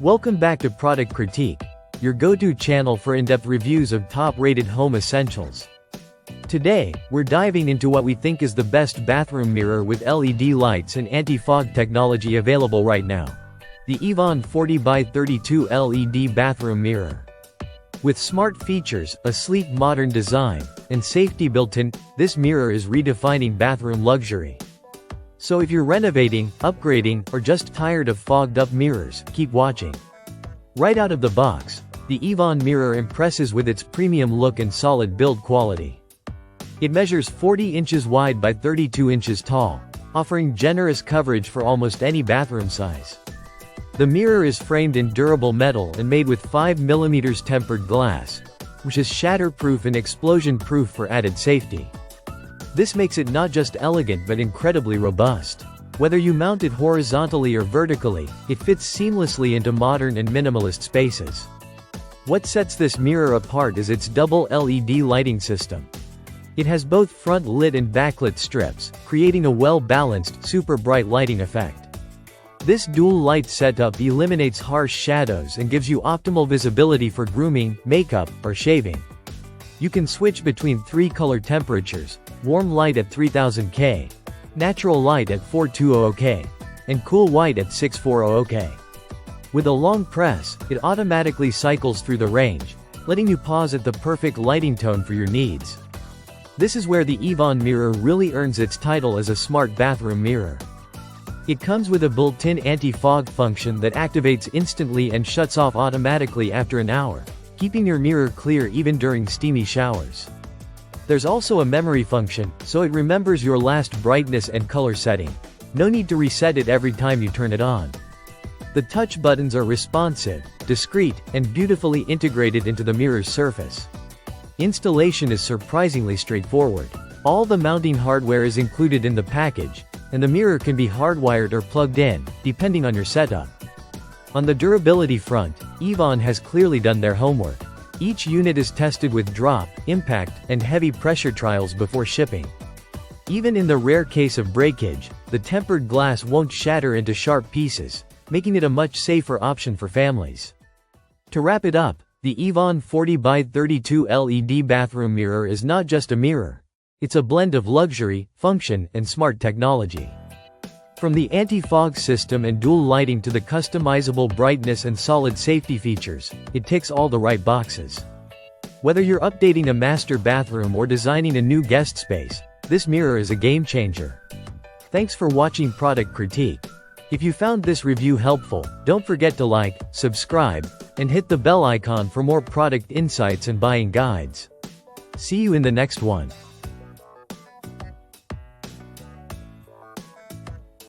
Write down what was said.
Welcome back to Product Critique, your go-to channel for in-depth reviews of top-rated home essentials. Today, we're diving into what we think is the best bathroom mirror with LED lights and anti-fog technology available right now. The Hivone 40x32 LED bathroom mirror. With smart features, a sleek modern design, and safety built in, this mirror is redefining bathroom luxury. So if you're renovating, upgrading, or just tired of fogged-up mirrors, keep watching. Right out of the box, the Hivone mirror impresses with its premium look and solid build quality. It measures 40 inches wide by 32 inches tall, offering generous coverage for almost any bathroom size. The mirror is framed in durable metal and made with 5mm tempered glass, which is shatter-proof and explosion-proof for added safety. This makes it not just elegant but incredibly robust. Whether you mount it horizontally or vertically, it fits seamlessly into modern and minimalist spaces. What sets this mirror apart is its double LED lighting system. It has both front-lit and backlit strips, creating a well-balanced, super bright lighting effect. This dual light setup eliminates harsh shadows and gives you optimal visibility for grooming, makeup, or shaving. You can switch between three color temperatures: warm light at 3000K, natural light at 420K, and cool white at 640K. With a long press, it automatically cycles through the range, letting you pause at the perfect lighting tone for your needs. This is where the Hivone mirror really earns its title as a smart bathroom mirror. It comes with a built-in anti-fog function that activates instantly and shuts off automatically after an hour, keeping your mirror clear even during steamy showers. There's also a memory function, so it remembers your last brightness and color setting. No need to reset it every time you turn it on. The touch buttons are responsive, discreet, and beautifully integrated into the mirror's surface. Installation is surprisingly straightforward. All the mounting hardware is included in the package, and the mirror can be hardwired or plugged in, depending on your setup. On the durability front, Hivone has clearly done their homework. Each unit is tested with drop, impact, and heavy pressure trials before shipping. Even in the rare case of breakage, the tempered glass won't shatter into sharp pieces, making it a much safer option for families. To wrap it up, the Hivone 40x32 LED bathroom mirror is not just a mirror. It's a blend of luxury, function, and smart technology. From the anti-fog system and dual lighting to the customizable brightness and solid safety features, it ticks all the right boxes. Whether you're updating a master bathroom or designing a new guest space, this mirror is a game changer. Thanks for watching Product Critique. If you found this review helpful, don't forget to like, subscribe, and hit the bell icon for more product insights and buying guides. See you in the next one.